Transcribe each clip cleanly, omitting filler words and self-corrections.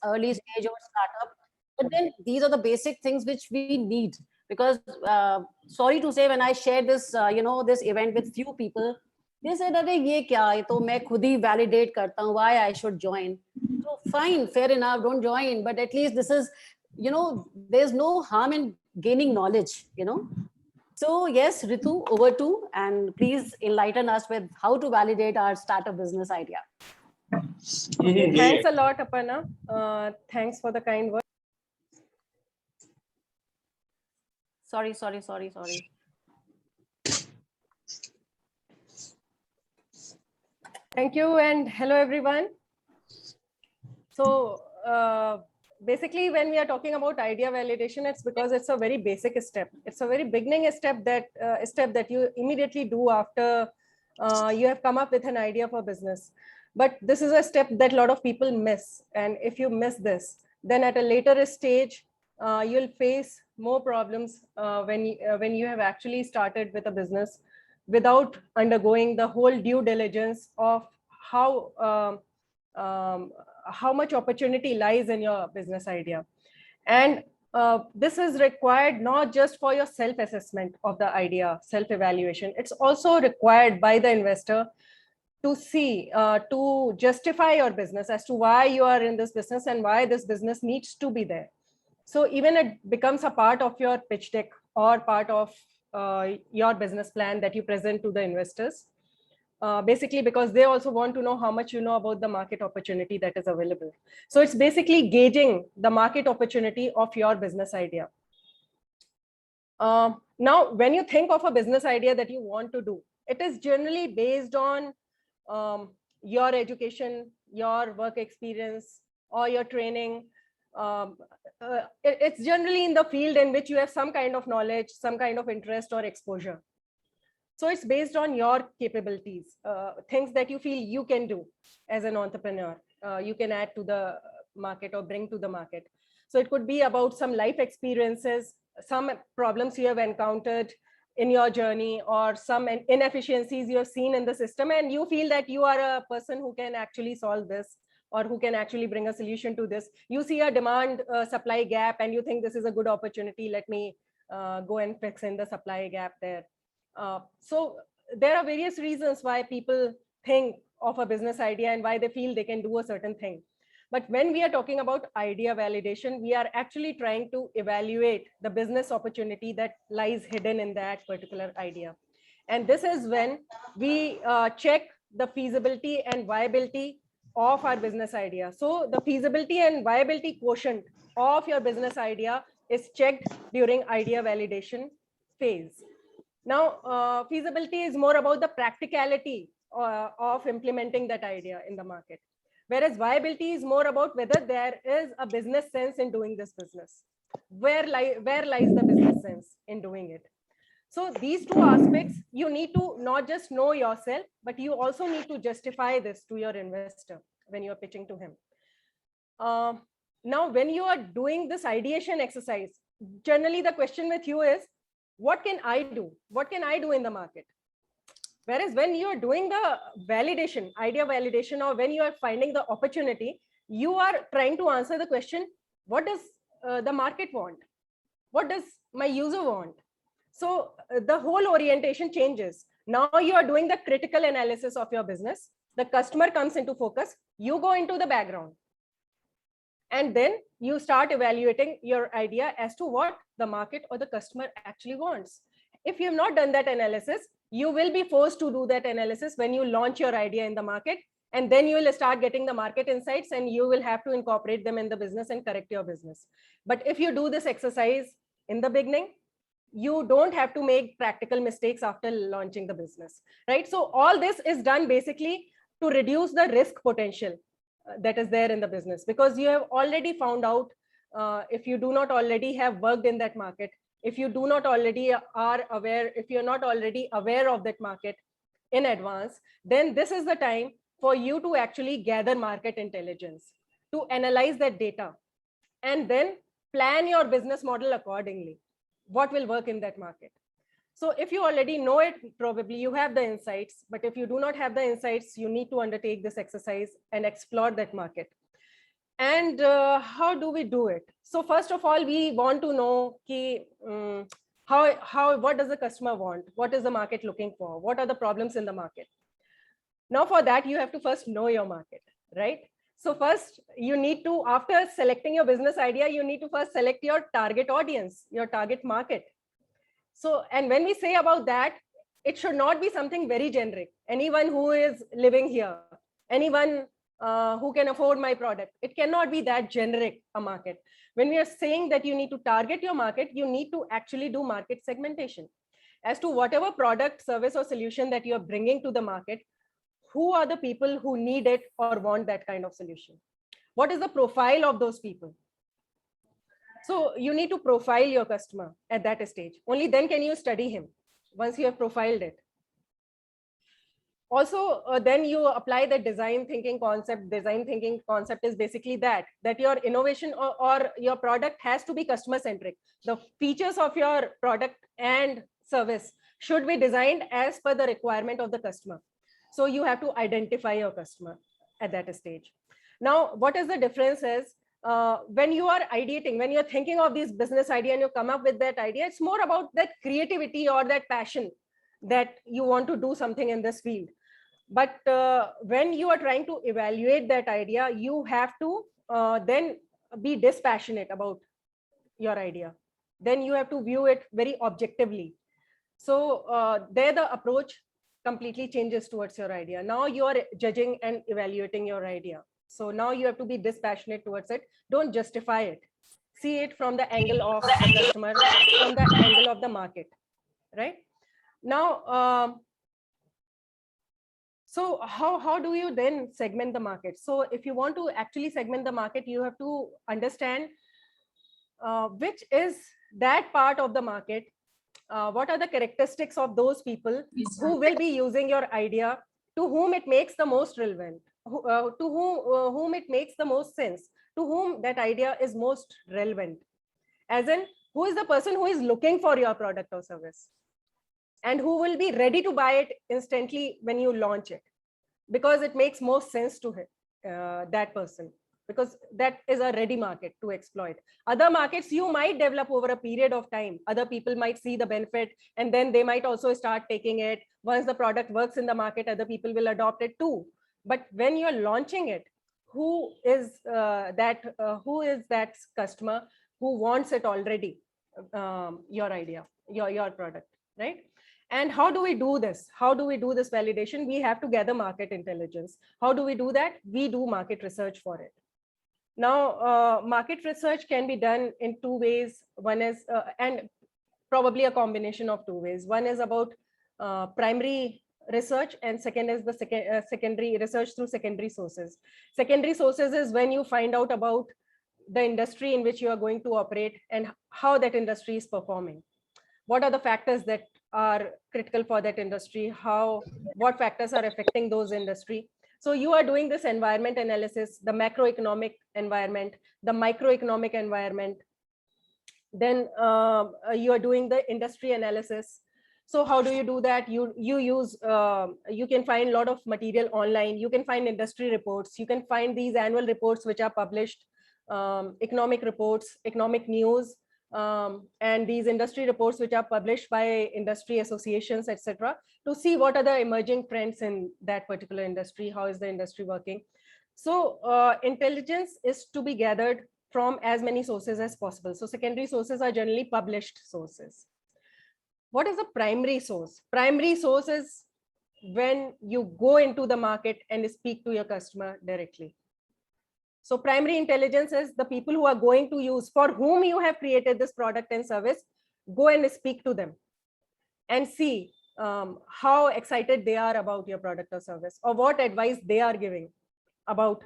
early stage or startup. But then these are the basic things which we need, because sorry to say, when I shared this this event with few people, they said, "अरे ये क्या, ये तो मैं खुद ही validate करता हूँ, why I should join?" So fine, fair enough, don't join, but at least this is, there's no harm in gaining knowledge. So yes, Ritu, over to, and please enlighten us with how to validate our startup business idea. Okay, thanks a lot, Aparna. Thanks for the kind words. Sorry. Thank you, and hello everyone. So basically, when we are talking about idea validation, it's because it's a very basic step. It's a very beginning step that you immediately do after you have come up with an idea for business. But this is a step that a lot of people miss, and if you miss this, then at a later stage, you'll face more problems when you have actually started with a business without undergoing the whole due diligence of how much opportunity lies in your business idea. And this is required not just for your self-assessment of the idea, self-evaluation. It's also required by the investor to see, to justify your business as to why you are in this business and why this business needs to be there. So even it becomes a part of your pitch deck or part of your business plan that you present to the investors. Basically because they also want to know how much you know about the market opportunity that is available. So it's basically gauging the market opportunity of your business idea. Now, when you think of a business idea that you want to do, it is generally based on your education, your work experience, or your training. It's generally in the field in which you have some kind of knowledge, some kind of interest or exposure. So it's based on your capabilities, things that you feel you can do as an entrepreneur, you can add to the market or bring to the market. So it could be about some life experiences, some problems you have encountered in your journey, or some inefficiencies you have seen in the system, and you feel that you are a person who can actually solve this, or who can actually bring a solution to this. You see a demand supply gap and you think this is a good opportunity, let me go and fix in the supply gap there. So there are various reasons why people think of a business idea and why they feel they can do a certain thing. But when we are talking about idea validation, we are actually trying to evaluate the business opportunity that lies hidden in that particular idea. And this is when we check the feasibility and viability of our business idea. So the feasibility and viability quotient of your business idea is checked during idea validation phase. Now, feasibility is more about the practicality of implementing that idea in the market, whereas viability is more about whether there is a business sense in doing this business. Where lies the business sense in doing it? So these two aspects, you need to not just know yourself, but you also need to justify this to your investor when you are pitching to him. Now, when you are doing this ideation exercise, generally the question with you is, what can I do? What can I do in the market? Whereas when you are doing the validation, idea validation, or when you are finding the opportunity, you are trying to answer the question, what does the market want? What does my user want? So the whole orientation changes. Now you are doing the critical analysis of your business. The customer comes into focus. You go into the background. And then you start evaluating your idea as to what the market or the customer actually wants. If you have not done that analysis, you will be forced to do that analysis when you launch your idea in the market, and then you will start getting the market insights and you will have to incorporate them in the business and correct your business. But if you do this exercise in the beginning, you don't have to make practical mistakes after launching the business, right? So all this is done basically to reduce the risk potential that is there in the business, because you have already found out, if you do not already have worked in that market, if you do not already are aware, if you're not already aware of that market in advance, then this is the time for you to actually gather market intelligence, to analyze that data, and then plan your business model accordingly. What will work in that market? So if you already know it, probably you have the insights, but if you do not have the insights, you need to undertake this exercise and explore that market. And how do we do it? So first of all, we want to know what does the customer want? What is the market looking for? What are the problems in the market? Now for that, you have to first know your market, right? So first you need to, after selecting your business idea, you need to first select your target audience, your target market. So, and when we say about that, it should not be something very generic. Anyone who is living here, anyone who can afford my product. It cannot be that generic a market. When we are saying that you need to target your market, you need to actually do market segmentation as to whatever product, service, or solution that you are bringing to the market. Who are the people who need it or want that kind of solution? What is the profile of those people? So you need to profile your customer at that stage. Only then can you study him, once you have profiled it. Also, then you apply the design thinking concept. Design thinking concept is basically that your innovation or your product has to be customer centric. The features of your product and service should be designed as per the requirement of the customer. So you have to identify your customer at that stage. Now, what is the difference is, when you are ideating, when you're thinking of this business idea and you come up with that idea, it's more about that creativity or that passion that you want to do something in this field. But when you are trying to evaluate that idea, you have to then be dispassionate about your idea. Then you have to view it very objectively. So there the approach completely changes towards your idea. Now you are judging and evaluating your idea. So now you have to be dispassionate towards it. Don't justify it. See it from the angle of the customer, from the angle of the market, right? Now, so how do you then segment the market? So if you want to actually segment the market, you have to understand which is that part of the market. What are the characteristics of those people who will be using your idea, to whom it makes the most relevant, to whom it makes the most sense, to whom that idea is most relevant. As in, who is the person who is looking for your product or service, and who will be ready to buy it instantly when you launch it, because it makes most sense to that person, because that is a ready market to exploit. Other markets you might develop over a period of time. Other people might see the benefit and then they might also start taking it. Once the product works in the market, other people will adopt it too. But when you're launching it, who is that customer who wants it already, your idea, your product, right? And how do we do this? How do we do this validation? We have to gather market intelligence. How do we do that? We do market research for it. Now, market research can be done in two ways. One is, and probably a combination of two ways. One is about primary research, and second is the secondary research through secondary sources. Secondary sources is when you find out about the industry in which you are going to operate and how that industry is performing. What are the factors that are critical for that industry? What factors are affecting those industry? So you are doing this environment analysis, the macroeconomic environment, the microeconomic environment. Then you are doing the industry analysis. So how do you do that? You can find a lot of material online. You can find industry reports. You can find these annual reports which are published, economic reports, economic news, and these industry reports which are published by industry associations, etc., to see what are the emerging trends in that particular industry. How is the industry working? So intelligence is to be gathered from as many sources as possible. So secondary sources are generally published sources. What is a primary source? Primary source is when you go into the market and speak to your customer directly. So primary intelligence is the people who are going to use, for whom you have created this product and service. Go and speak to them and see how excited they are about your product or service, or what advice they are giving about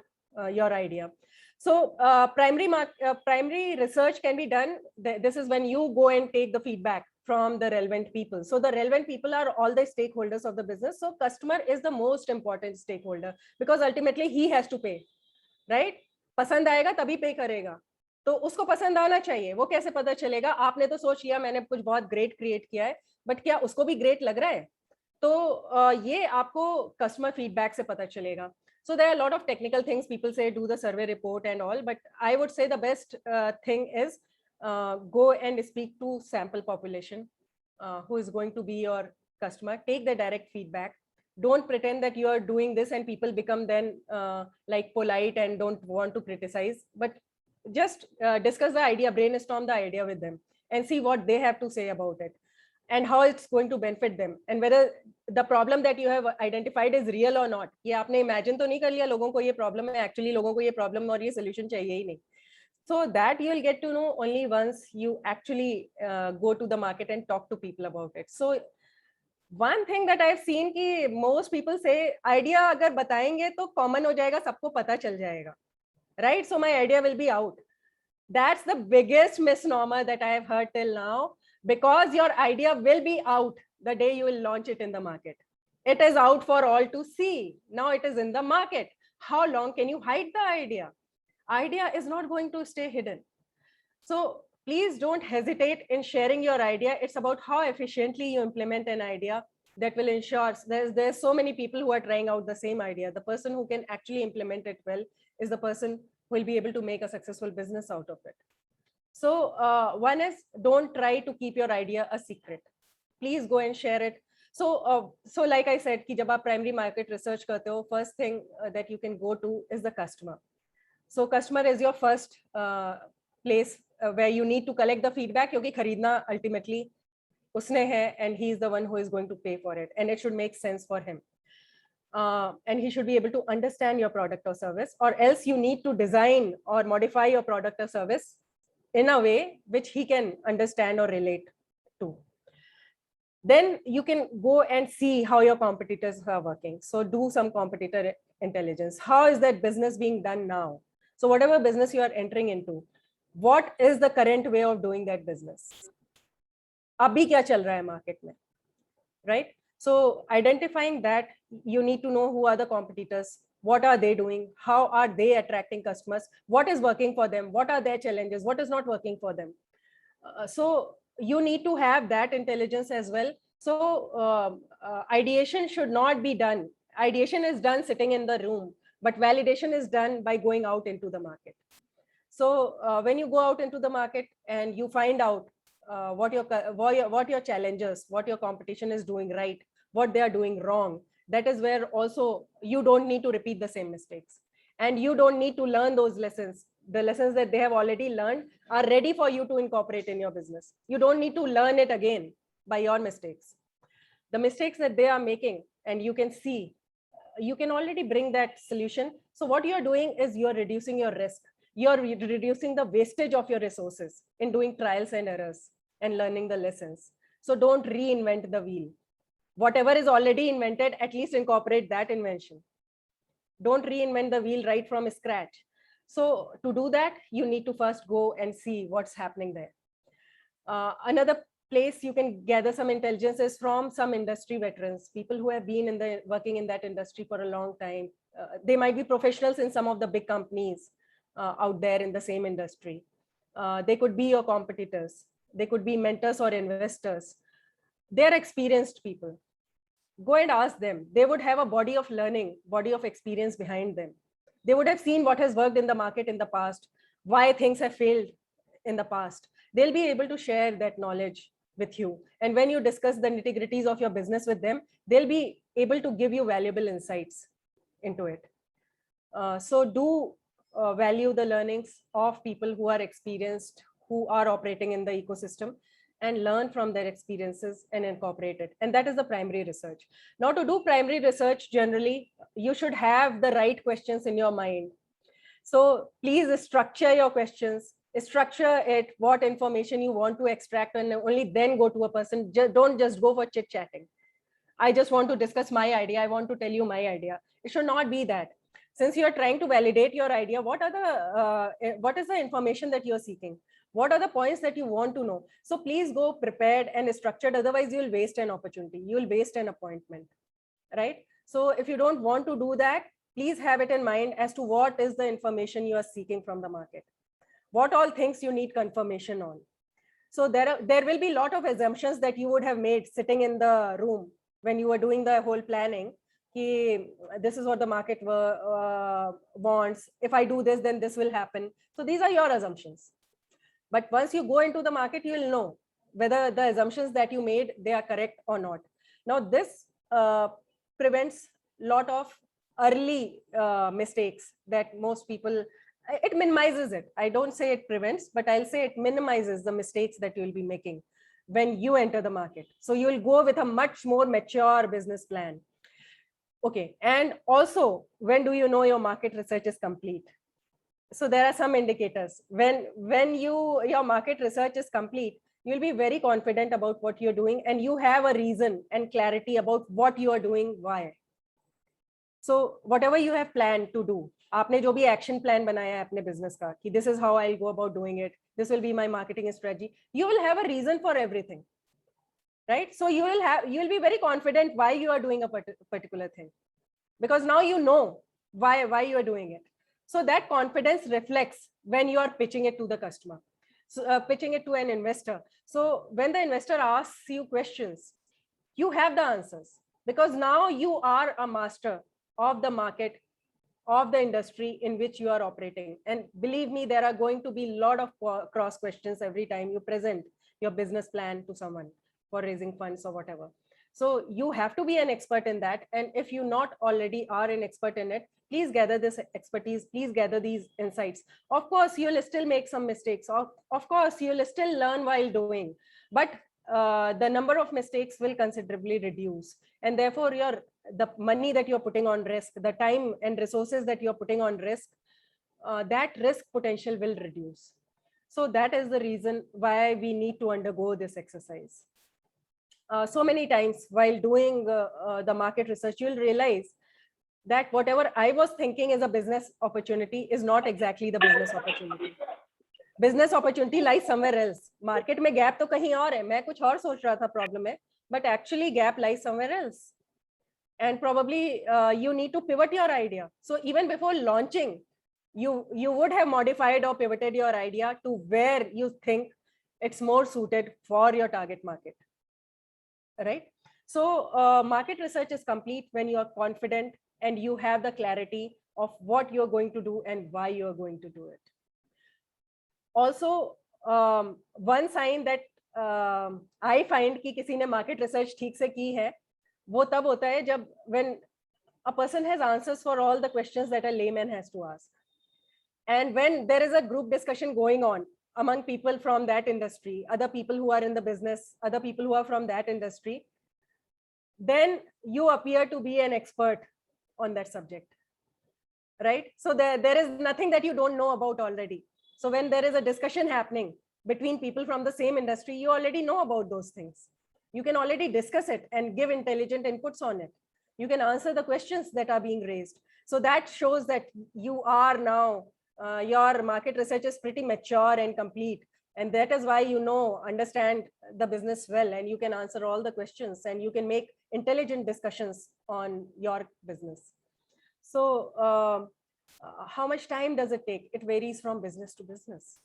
your idea. So primary research can be done. This is when you go and take the feedback from the relevant people. So the relevant people are all the stakeholders of the business. So customer is the most important stakeholder, because ultimately he has to pay, right? पसंद आएगा तभी पे करेगा, तो उसको पसंद आना चाहिए. वो कैसे पता चलेगा? आपने तो सोच लिया मैंने कुछ बहुत ग्रेट क्रिएट किया है, बट क्या उसको भी ग्रेट लग रहा है? तो ये आपको कस्टमर फीडबैक से पता चलेगा. So there are a lot of technical things people say, do the survey report and all, but I would say the best thing is go and speak to sample population who is going to be your customer. Take the direct feedback. Don't pretend that you are doing this and people become then like polite and don't want to criticize, but just discuss the idea, brainstorm the idea with them and see what they have to say about it and how it's going to benefit them, and whether the problem that you have identified is real or not. ये आपने imagine तो नहीं कर लिया लोगों को ये problem है, actually लोगों को ये problem और ये solution चाहिए ही नहीं. So that you will get to know only once you actually go to the market and talk to people about it. So one thing that I've seen कि most people say idea अगर बताएंगे तो common हो जाएगा, सबको पता चल जाएगा, right? So my idea will be out. That's the biggest misnomer that I have heard till now, because your idea will be out the day you will launch it in the market. It is out for all to see. Now it is in the market. How long can you hide the idea? Idea is not going to stay hidden. So please don't hesitate in sharing your idea. It's about how efficiently you implement an idea that will ensure there's so many people who are trying out the same idea. The person who can actually implement it well is the person who will be able to make a successful business out of it. So one is, don't try to keep your idea a secret. Please go and share it. So like I said, कि जब आप primary market research करते हो, first thing that you can go to is the customer. So customer is your first place where you need to collect the feedback, क्योंकि खरीदना ultimately उसने है, and he is the one who is going to pay for it, and it should make sense for him. And he should be able to understand your product or service, or else you need to design or modify your product or service in a way which he can understand or relate to. Then you can go and see how your competitors are working. So do some competitor intelligence. How is that business being done now? So whatever business you are entering into, what is the current way of doing that business? Abhi kya chal raha hai market mein, right? So identifying that, you need to know who are the competitors, what are they doing, how are they attracting customers, what is working for them, what are their challenges, what is not working for them. So you need to have that intelligence as well. So ideation should not be done. Ideation is done sitting in the room, but validation is done by going out into the market. So when you go out into the market and you find out what your challenges, what your competition is doing right, what they are doing wrong, that is where also you don't need to repeat the same mistakes, and you don't need to learn those lessons. The lessons that they have already learned are ready for you to incorporate in your business. You don't need to learn it again by your mistakes. The mistakes that they are making, and you can see, you can already bring that solution. So what you're doing is you're reducing your risk. You're reducing the wastage of your resources in doing trials and errors and learning the lessons. So don't reinvent the wheel. Whatever is already invented, at least incorporate that invention. Don't reinvent the wheel right from scratch. So to do that, you need to first go and see what's happening there. Another place you can gather some intelligence is from some industry veterans, people who have been working in that industry for a long time. They might be professionals in some of the big companies out there in the same industry. They could be your competitors. They could be mentors or investors. They're experienced people. Go and ask them. They would have a body of learning, body of experience behind them. They would have seen what has worked in the market in the past, why things have failed in the past. They'll be able to share that knowledge with you. And when you discuss the nitty-gritties of your business with them, they'll be able to give you valuable insights into it. So do value the learnings of people who are experienced, who are operating in the ecosystem, and learn from their experiences and incorporate it. And that is the primary research. Now, to do primary research, generally, you should have the right questions in your mind. So please structure your questions, structure it, what information you want to extract, and only then go to a person. Don't just go for chit-chatting. I just want to discuss my idea. I want to tell you my idea. It should not be that. Since you're trying to validate your idea, what is the information that you're seeking? What are the points that you want to know? So please go prepared and structured. Otherwise, you'll waste an opportunity. You'll waste an appointment, right? So if you don't want to do that, please have it in mind as to what is the information you are seeking from the market. What all things you need confirmation on. So there will be a lot of assumptions that you would have made sitting in the room when you were doing the whole planning. this is what the market wants. If I do this, then this will happen. So these are your assumptions. But once you go into the market, you will know whether the assumptions that you made, they are correct or not. Now, this prevents a lot of early mistakes that most people, it minimizes it. I don't say it prevents, but I'll say it minimizes the mistakes that you'll be making when you enter the market. So you will go with a much more mature business plan. Okay, and also, when do you know your market research is complete? So there are some indicators. When your market research is complete, you'll be very confident about what you're doing, and you have a reason and clarity about what you are doing, why. So whatever you have planned to do, आपने जो भी action plan बनाया है अपने business का, कि this is how I'll go about doing it, this will be my marketing strategy, you will have a reason for everything. Right? So you will be very confident why you are doing a particular thing, because now you know why you are doing it. So that confidence reflects when you are pitching it to the customer, so pitching it to an investor. So when the investor asks you questions, you have the answers, because now you are a master of the market, of the industry in which you are operating. And believe me, there are going to be a lot of cross questions every time you present your business plan to someone for raising funds or whatever. So you have to be an expert in that. And if you not already are an expert in it, please gather this expertise, please gather these insights. Of course, you'll still make some mistakes. Of course, you'll still learn while doing, but the number of mistakes will considerably reduce. And therefore, the money that you're putting on risk, the time and resources that you're putting on risk, that risk potential will reduce. So that is the reason why we need to undergo this exercise. So many times while doing the market research, you'll realize that whatever I was thinking is a business opportunity is not exactly the business opportunity. Business opportunity lies somewhere else. Market में gap तो कहीं और है. मैं कुछ और सोच रहा था problem है, but actually gap lies somewhere else. And probably you need to pivot your idea. So even before launching, you would have modified or pivoted your idea to where you think it's more suited for your target market. Right? So market research is complete when you are confident and you have the clarity of what you're going to do and why you're going to do it. Also, one sign that I find कि किसी ने market research ठीक से की है, वो तब होता है जब when a person has answers for all the questions that a layman has to ask. And when there is a group discussion going on among people from that industry, other people who are in the business, other people who are from that industry, then you appear to be an expert on that subject, right? So there is nothing that you don't know about already. So when there is a discussion happening between people from the same industry, you already know about those things. You can already discuss it and give intelligent inputs on it. You can answer the questions that are being raised. So that shows that you are now, your market research is pretty mature and complete. And that is why you understand the business well, and you can answer all the questions and you can make intelligent discussions on your business. So how much time does it take? It varies from business to business.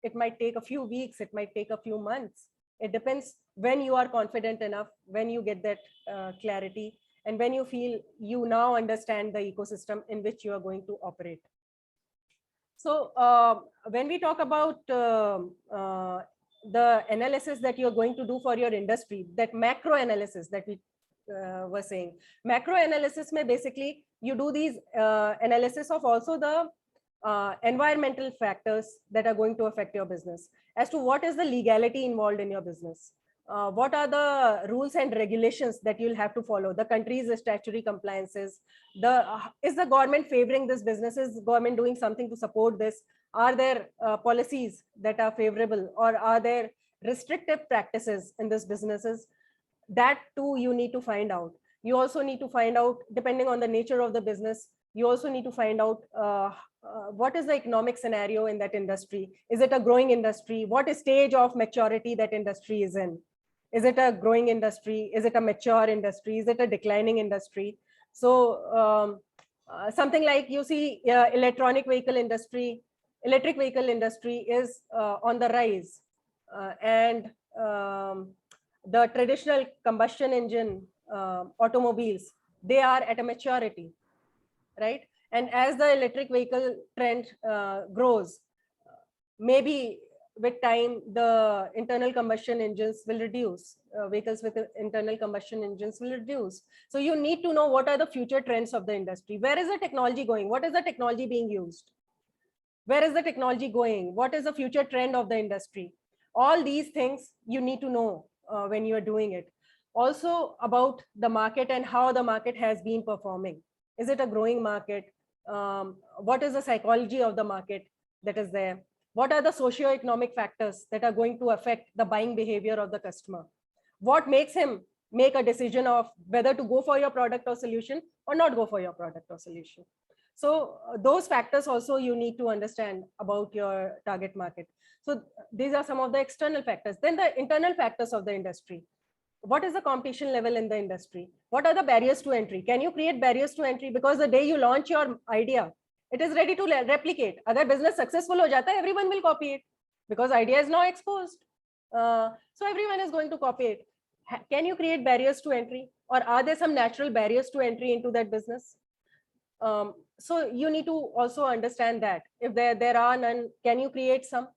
It might take a few weeks, it might take a few months. It depends when you are confident enough, when you get that clarity, and when you feel you now understand the ecosystem in which you are going to operate. So when we talk about the analysis that you're going to do for your industry, that macro analysis that we were saying, macro analysis may basically you do these analysis of also the environmental factors that are going to affect your business, as to what is the legality involved in your business. What are the rules and regulations that you'll have to follow, the country's statutory compliances, is the government favoring this business, is government doing something to support this, are there policies that are favorable, or are there restrictive practices in this businesses? That too you need to find out. You also need to find out, depending on the nature of the business, you also need to find out what is the economic scenario in that industry. Is it a growing industry? What stage of maturity that industry is in? Is it a growing industry? Is it a mature industry? Is it a declining industry? So something like you see electric vehicle industry is on the rise, and the traditional combustion engine automobiles, they are at a maturity, right? And as the electric vehicle trend grows, maybe with time, the internal combustion engines will reduce. Vehicles with internal combustion engines will reduce. So you need to know what are the future trends of the industry. Where is the technology going? What is the technology being used? Where is the technology going? What is the future trend of the industry? All these things you need to know when you are doing it. Also about the market and how the market has been performing. Is it a growing market? What is the psychology of the market that is there? What are the socio-economic factors that are going to affect the buying behavior of the customer? What makes him make a decision of whether to go for your product or solution or not go for your product or solution? So those factors also you need to understand about your target market. So these are some of the external factors. Then the internal factors of the industry. What is the competition level in the industry? What are the barriers to entry? Can you create barriers to entry? Because the day you launch your idea, it is ready to replicate. Agar business successful ho jata hai, everyone will copy it because idea is now exposed. So everyone is going to copy it. Can you create barriers to entry, or are there some natural barriers to entry into that business? So you need to also understand that if there are none, can you create some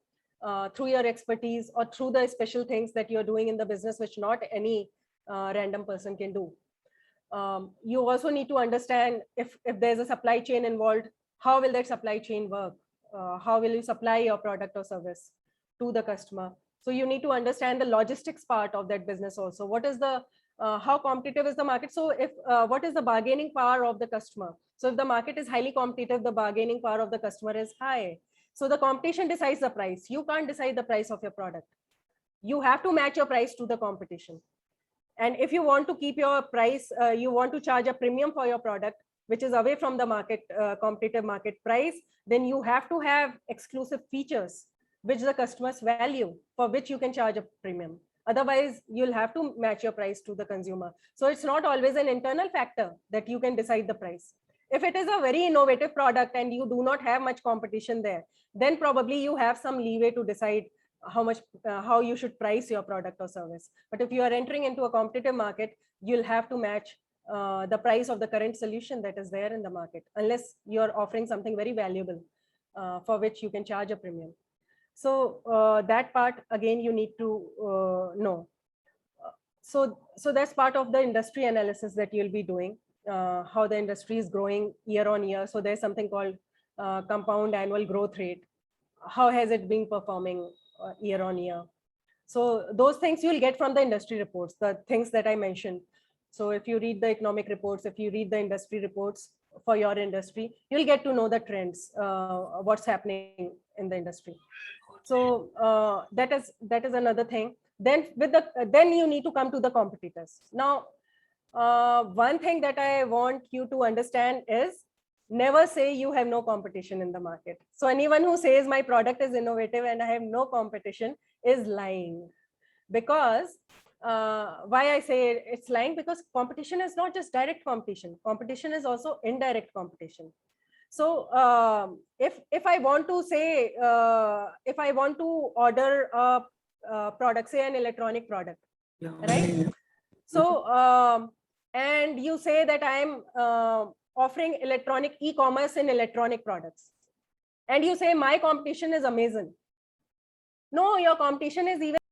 through your expertise or through the special things that you're doing in the business, which not any random person can do. You also need to understand if there's a supply chain involved, how will that supply chain work? How will you supply your product or service to the customer? So you need to understand the logistics part of that business also. What is the how competitive is the market? So if what is the bargaining power of the customer? So if the market is highly competitive, the bargaining power of the customer is high. So the competition decides the price. You can't decide the price of your product. You have to match your price to the competition. And if you want to keep your price, you want to charge a premium for your product, which is away from the market, competitive market price, then you have to have exclusive features which the customers value, for which you can charge a premium. Otherwise, you'll have to match your price to the consumer. So it's not always an internal factor that you can decide the price. If it is a very innovative product and you do not have much competition there, then probably you have some leeway to decide how you should price your product or service. But if you are entering into a competitive market, you'll have to match the price of the current solution that is there in the market, unless you're offering something very valuable for which you can charge a premium. So that part again you need to know. So that's part of the industry analysis that you'll be doing, how the industry is growing year on year. So there's something called compound annual growth rate. How has it been performing year on year? So those things you'll get from the industry reports, the things that I mentioned. So if you read the economic reports, if you read the industry reports for your industry, you'll get to know the trends, what's happening in the industry. So that is another thing. Then then you need to come to the competitors. Now, one thing that I want you to understand is never say you have no competition in the market. So anyone who says my product is innovative and I have no competition is lying. Because why I say it's lying, because competition is not just direct competition. Competition is also indirect competition. So if I want to say, if I want to order a product, say an electronic product, right? So and you say that I am offering electronic e-commerce in electronic products, and you say my competition is Amazon. No, your competition is even